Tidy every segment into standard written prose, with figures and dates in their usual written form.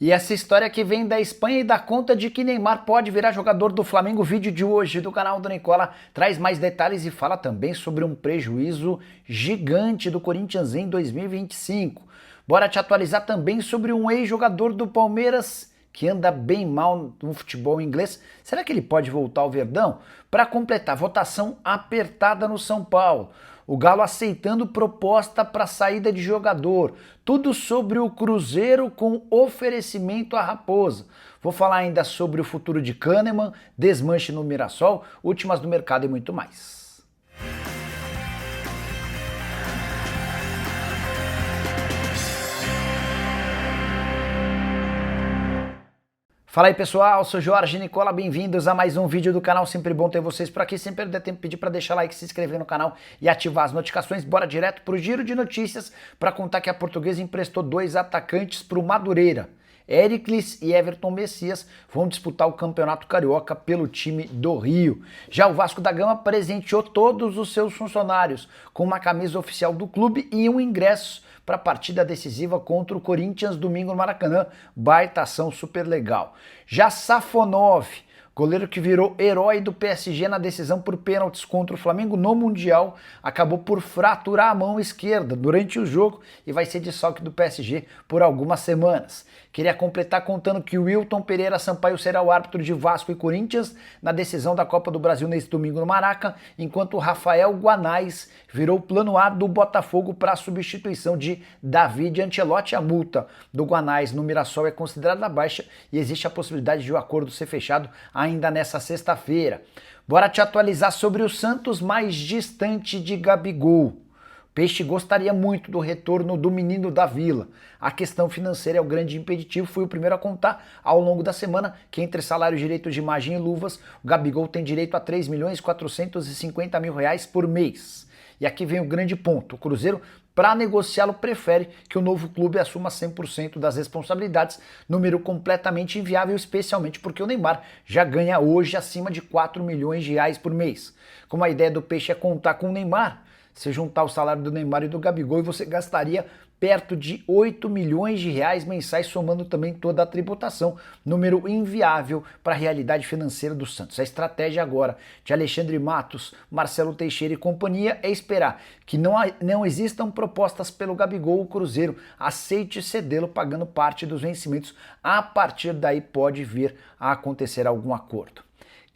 E essa história que vem da Espanha e dá conta de que Neymar pode virar jogador do Flamengo. O vídeo de hoje do canal do Nicola traz mais detalhes e fala também sobre um prejuízo gigante do Corinthians em 2025. Bora te atualizar também sobre um ex-jogador do Palmeiras que anda bem mal no futebol inglês. Será que ele pode voltar ao Verdão? Para completar, votação apertada no São Paulo. O Galo aceitando proposta para saída de jogador. Tudo sobre o Cruzeiro com oferecimento à Raposa. Vou falar ainda sobre o futuro de Kahneman, desmanche no Mirassol, últimas do mercado e muito mais. Fala aí pessoal, sou Jorge Nicola, bem-vindos a mais um vídeo do canal, sempre bom ter vocês por aqui, sempre der tempo pedir para deixar like, se inscrever no canal e ativar as notificações. Bora direto pro giro de notícias para contar que a Portuguesa emprestou dois atacantes para o Madureira. Éricles e Everton Messias vão disputar o Campeonato Carioca pelo time do Rio. Já o Vasco da Gama presenteou todos os seus funcionários com uma camisa oficial do clube e um ingresso para a partida decisiva contra o Corinthians domingo no Maracanã. Baita ação super legal. Já Safonov, goleiro que virou herói do PSG na decisão por pênaltis contra o Flamengo no Mundial, acabou por fraturar a mão esquerda durante o jogo e vai ser desfalque do PSG por algumas semanas. Queria completar contando que o Wilton Pereira Sampaio será o árbitro de Vasco e Corinthians na decisão da Copa do Brasil neste domingo no Maraca, enquanto o Rafael Guanais virou o plano A do Botafogo para a substituição de David Ancelotti. A multa do Guanais no Mirassol é considerada baixa e existe a possibilidade de o acordo ser fechado ainda nessa sexta-feira. Bora te atualizar sobre o Santos mais distante de Gabigol. Peixe gostaria muito do retorno do menino da Vila. A questão financeira é o grande impeditivo, fui o primeiro a contar ao longo da semana que entre salário, direitos de imagem e luvas, o Gabigol tem direito a R$ 3.450.000 por mês. E aqui vem o grande ponto, o Cruzeiro, para negociá-lo, prefere que o novo clube assuma 100% das responsabilidades, número completamente inviável, especialmente porque o Neymar já ganha hoje acima de R$ 4 milhões por mês. Como a ideia do Peixe é contar com o Neymar, se juntar o salário do Neymar e do Gabigol, você gastaria perto de R$ 8 milhões mensais, somando também toda a tributação, número inviável para a realidade financeira do Santos. A estratégia agora de Alexandre Matos, Marcelo Teixeira e companhia é esperar que não existam propostas pelo Gabigol, o Cruzeiro aceite cedê-lo pagando parte dos vencimentos. A partir daí pode vir a acontecer algum acordo.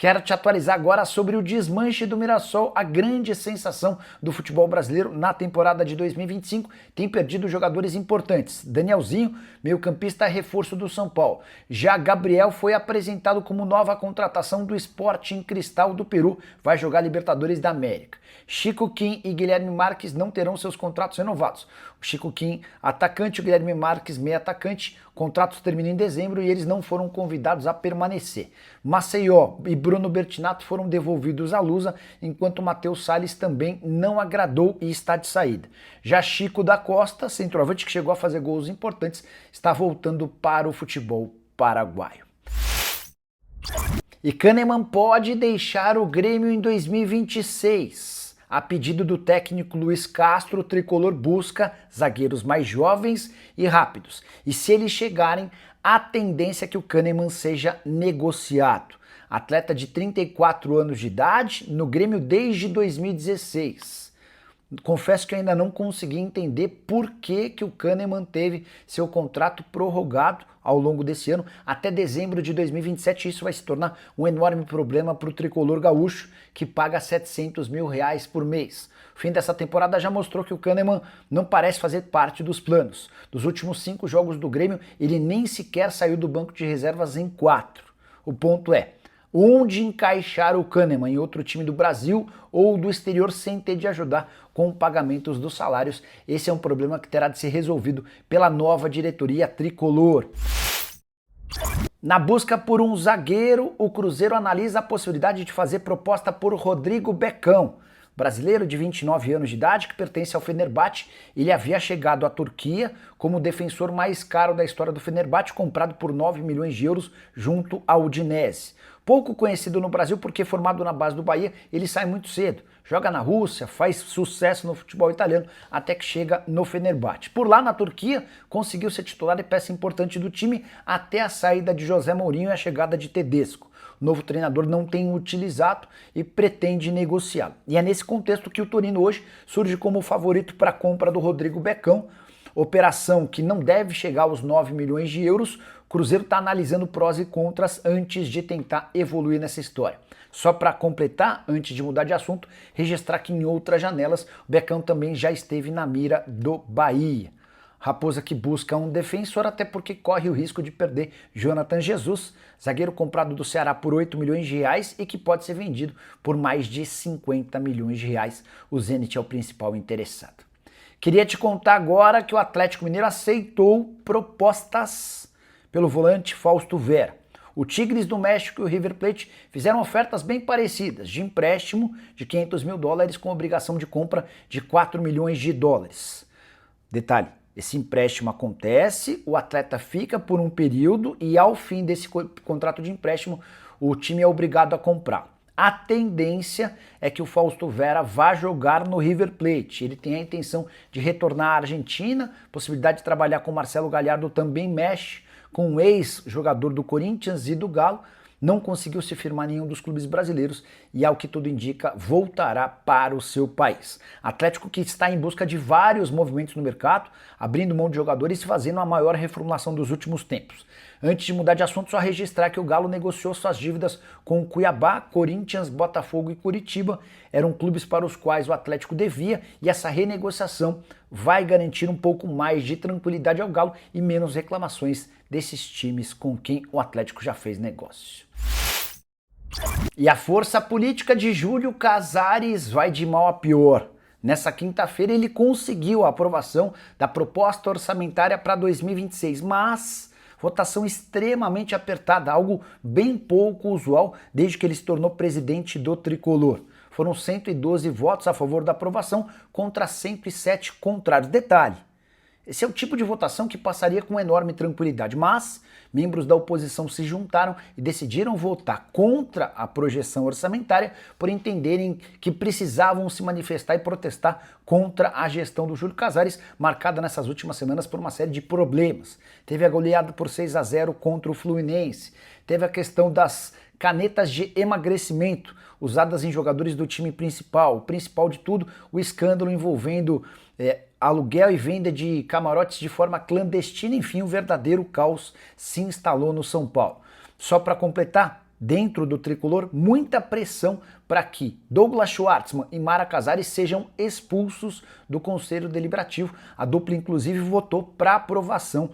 Quero te atualizar agora sobre o desmanche do Mirassol, a grande sensação do futebol brasileiro na temporada de 2025. Tem perdido jogadores importantes. Danielzinho, meio-campista reforço do São Paulo. Já Gabriel foi apresentado como nova contratação do Sporting Cristal do Peru. Vai jogar Libertadores da América. Chico Kim e Guilherme Marques não terão seus contratos renovados. O Chico Kim, atacante, o Guilherme Marques, meio atacante. Contratos terminam em dezembro e eles não foram convidados a permanecer. Maceió e Bruno Bertinato foram devolvidos à Lusa, enquanto Matheus Salles também não agradou e está de saída. Já Chico da Costa, centroavante que chegou a fazer gols importantes, está voltando para o futebol paraguaio. E Kahneman pode deixar o Grêmio em 2026. A pedido do técnico Luiz Castro, o tricolor busca zagueiros mais jovens e rápidos. E se eles chegarem, a tendência é que o Kahneman seja negociado. Atleta de 34 anos de idade, no Grêmio desde 2016. Confesso que ainda não consegui entender por que o Kahneman teve seu contrato prorrogado ao longo desse ano até dezembro de 2027. Isso vai se tornar um enorme problema para o tricolor gaúcho, que paga R$ 700 mil por mês. O fim dessa temporada já mostrou que o Kahneman não parece fazer parte dos planos. Dos últimos 5 jogos do Grêmio, ele nem sequer saiu do banco de reservas em 4. O ponto é, onde encaixar o Kahneman, em outro time do Brasil ou do exterior, sem ter de ajudar com pagamentos dos salários? Esse é um problema que terá de ser resolvido pela nova diretoria tricolor. Na busca por um zagueiro, o Cruzeiro analisa a possibilidade de fazer proposta por Rodrigo Becão. Brasileiro de 29 anos de idade, que pertence ao Fenerbahçe. Ele havia chegado à Turquia como o defensor mais caro da história do Fenerbahçe, comprado por 9 milhões de euros junto ao Udinese. Pouco conhecido no Brasil porque formado na base do Bahia, ele sai muito cedo. Joga na Rússia, faz sucesso no futebol italiano, até que chega no Fenerbahçe. Por lá na Turquia, conseguiu ser titular e peça importante do time até a saída de José Mourinho e a chegada de Tedesco. O novo treinador não tem utilizado e pretende negociá-lo. E é nesse contexto que o Torino hoje surge como favorito para a compra do Rodrigo Becão, operação que não deve chegar aos 9 milhões de euros. O Cruzeiro está analisando prós e contras antes de tentar evoluir nessa história. Só para completar, antes de mudar de assunto, registrar que em outras janelas o Becão também já esteve na mira do Bahia. Raposa que busca um defensor, até porque corre o risco de perder Jonathan Jesus, zagueiro comprado do Ceará por 8 milhões de reais e que pode ser vendido por mais de 50 milhões de reais. O Zenit é o principal interessado. Queria te contar agora que o Atlético Mineiro aceitou propostas pelo volante Fausto Vera. O Tigres do México e o River Plate fizeram ofertas bem parecidas, de empréstimo de 500 mil dólares com obrigação de compra de 4 milhões de dólares. Detalhe, esse empréstimo acontece, o atleta fica por um período e ao fim desse contrato de empréstimo o time é obrigado a comprá-lo. A tendência é que o Fausto Vera vá jogar no River Plate. Ele tem a intenção de retornar à Argentina, possibilidade de trabalhar com Marcelo Gallardo também mexe com um ex-jogador do Corinthians e do Galo. Não conseguiu se firmar em nenhum dos clubes brasileiros e, ao que tudo indica, voltará para o seu país. Atlético que está em busca de vários movimentos no mercado, abrindo mão de jogadores e fazendo a maior reformulação dos últimos tempos. Antes de mudar de assunto, só registrar que o Galo negociou suas dívidas com Cuiabá, Corinthians, Botafogo e Curitiba. Eram clubes para os quais o Atlético devia e essa renegociação vai garantir um pouco mais de tranquilidade ao Galo e menos reclamações desses times com quem o Atlético já fez negócio. E a força política de Júlio Casares vai de mal a pior. Nessa quinta-feira ele conseguiu a aprovação da proposta orçamentária para 2026, mas votação extremamente apertada, algo bem pouco usual desde que ele se tornou presidente do Tricolor. Foram 112 votos a favor da aprovação contra 107 contrários. Detalhe, esse é o tipo de votação que passaria com enorme tranquilidade, mas membros da oposição se juntaram e decidiram votar contra a projeção orçamentária por entenderem que precisavam se manifestar e protestar contra a gestão do Júlio Casares, marcada nessas últimas semanas por uma série de problemas. Teve a goleada por 6-0 contra o Fluminense, teve a questão das canetas de emagrecimento usadas em jogadores do time principal. O principal de tudo, o escândalo envolvendo aluguel e venda de camarotes de forma clandestina. Enfim, um verdadeiro caos se instalou no São Paulo. Só para completar, dentro do Tricolor, muita pressão para que Douglas Schwartzman e Mara Casares sejam expulsos do Conselho Deliberativo. A dupla, inclusive, votou para aprovação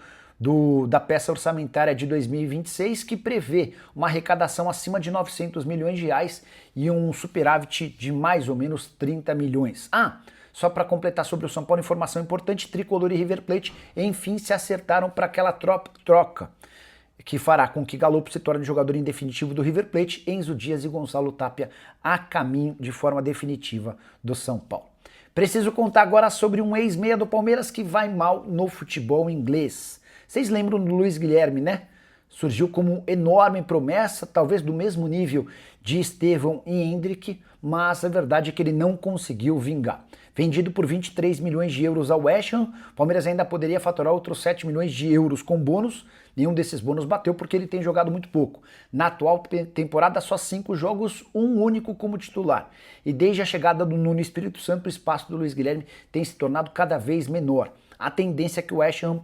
da peça orçamentária de 2026, que prevê uma arrecadação acima de 900 milhões de reais e um superávit de mais ou menos 30 milhões. Só para completar sobre o São Paulo, informação importante, Tricolor e River Plate, enfim, se acertaram para aquela troca, que fará com que Galopo se torne jogador em definitivo do River Plate, Enzo Dias e Gonçalo Tapia a caminho de forma definitiva do São Paulo. Preciso contar agora sobre um ex-meia do Palmeiras que vai mal no futebol inglês. Vocês lembram do Luiz Guilherme, né? Surgiu como enorme promessa, talvez do mesmo nível de Estevão e Hendrick, mas a verdade é que ele não conseguiu vingar. Vendido por 23 milhões de euros ao West Ham, o Palmeiras ainda poderia faturar outros 7 milhões de euros com bônus. Nenhum desses bônus bateu porque ele tem jogado muito pouco. Na atual temporada, só 5 jogos, um único como titular. E desde a chegada do Nuno Espírito Santo, o espaço do Luiz Guilherme tem se tornado cada vez menor. A tendência é que o West Ham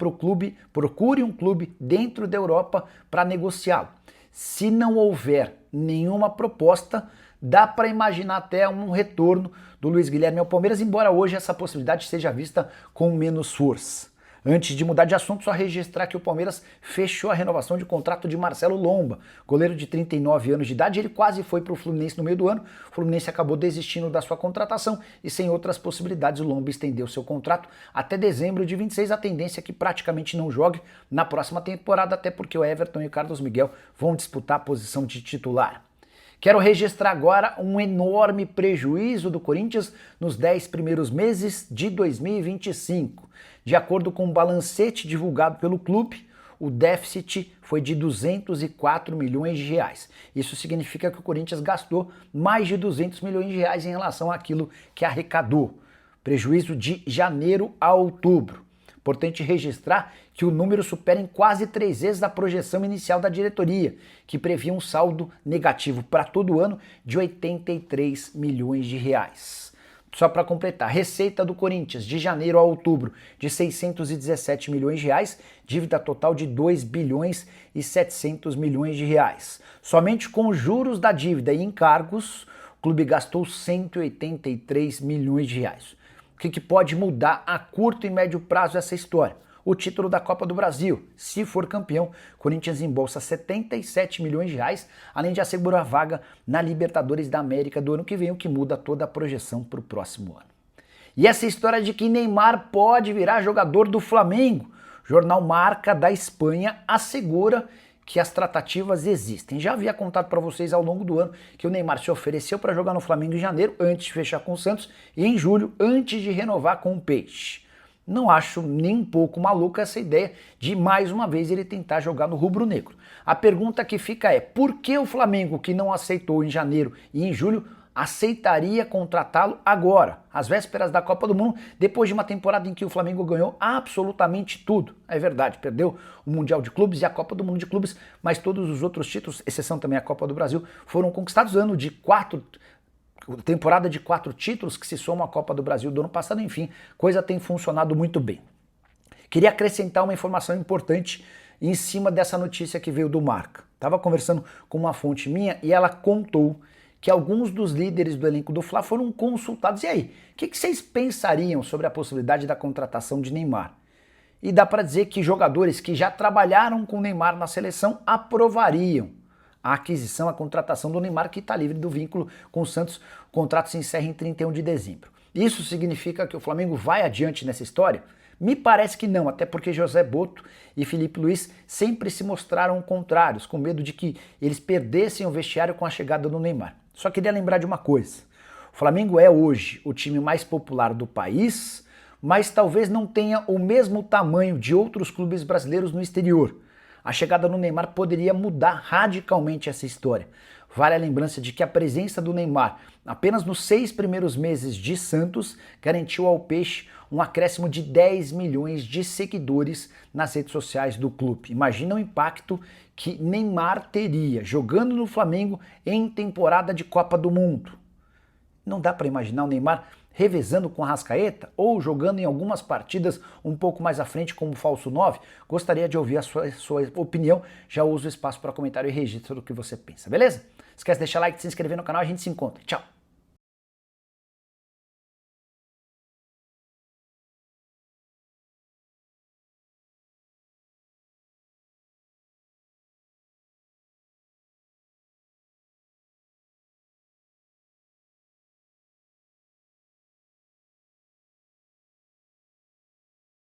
procure um clube dentro da Europa para negociá-lo. Se não houver nenhuma proposta, dá para imaginar até um retorno do Luiz Guilherme ao Palmeiras, embora hoje essa possibilidade seja vista com menos força. Antes de mudar de assunto, só registrar que o Palmeiras fechou a renovação de contrato de Marcelo Lomba, goleiro de 39 anos de idade. Ele quase foi para o Fluminense no meio do ano, o Fluminense acabou desistindo da sua contratação e sem outras possibilidades o Lomba estendeu seu contrato até dezembro de 26. A tendência é que praticamente não jogue na próxima temporada, até porque o Everton e o Carlos Miguel vão disputar a posição de titular. Quero registrar agora um enorme prejuízo do Corinthians nos 10 primeiros meses de 2025. De acordo com o balancete divulgado pelo clube, o déficit foi de 204 milhões de reais. Isso significa que o Corinthians gastou mais de 200 milhões de reais em relação àquilo que arrecadou. Prejuízo de janeiro a outubro. Importante registrar que o número supera em quase 3 vezes a projeção inicial da diretoria, que previa um saldo negativo para todo o ano de 83 milhões de reais. Só para completar, receita do Corinthians de janeiro a outubro de 617 milhões de reais, dívida total de 2 bilhões e 700 milhões de reais. Somente com juros da dívida e encargos, o clube gastou 183 milhões de reais. O que pode mudar a curto e médio prazo essa história? O título da Copa do Brasil. Se for campeão, Corinthians embolsa 77 milhões de reais, além de assegurar a vaga na Libertadores da América do ano que vem, o que muda toda a projeção para o próximo ano. E essa história de que Neymar pode virar jogador do Flamengo, o jornal Marca da Espanha assegura que as tratativas existem. Já havia contado para vocês ao longo do ano que o Neymar se ofereceu para jogar no Flamengo em janeiro, antes de fechar com o Santos, e em julho, antes de renovar com o Peixe. Não acho nem um pouco maluca essa ideia de mais uma vez ele tentar jogar no rubro-negro. A pergunta que fica é, por que o Flamengo, que não aceitou em janeiro e em julho, aceitaria contratá-lo agora, às vésperas da Copa do Mundo, depois de uma temporada em que o Flamengo ganhou absolutamente tudo? É verdade, perdeu o Mundial de Clubes e a Copa do Mundo de Clubes, mas todos os outros títulos, exceção também a Copa do Brasil, foram conquistados. Ano de temporada de 4 títulos que se somam à Copa do Brasil do ano passado. Enfim, coisa tem funcionado muito bem. Queria acrescentar uma informação importante em cima dessa notícia que veio do Marca. Estava conversando com uma fonte minha e ela contou que alguns dos líderes do elenco do Fla foram consultados. E aí, o que vocês pensariam sobre a possibilidade da contratação de Neymar? E dá para dizer que jogadores que já trabalharam com Neymar na seleção aprovariam a aquisição, a contratação do Neymar, que está livre do vínculo com o Santos. O contrato se encerra em 31 de dezembro. Isso significa que o Flamengo vai adiante nessa história? Me parece que não, até porque José Botto e Felipe Luiz sempre se mostraram contrários, com medo de que eles perdessem o vestiário com a chegada do Neymar. Só queria lembrar de uma coisa: o Flamengo é hoje o time mais popular do país, mas talvez não tenha o mesmo tamanho de outros clubes brasileiros no exterior. A chegada do Neymar poderia mudar radicalmente essa história. Vale a lembrança de que a presença do Neymar apenas nos 6 primeiros meses de Santos garantiu ao Peixe um acréscimo de 10 milhões de seguidores nas redes sociais do clube. Imagina o impacto que Neymar teria jogando no Flamengo em temporada de Copa do Mundo. Não dá para imaginar o Neymar revezando com a Arrascaeta ou jogando em algumas partidas um pouco mais à frente como falso 9? Gostaria de ouvir a sua opinião. Já uso o espaço para comentário e registro do que você pensa, beleza? Esquece de deixar like, de se inscrever no canal, a gente se encontra. Tchau!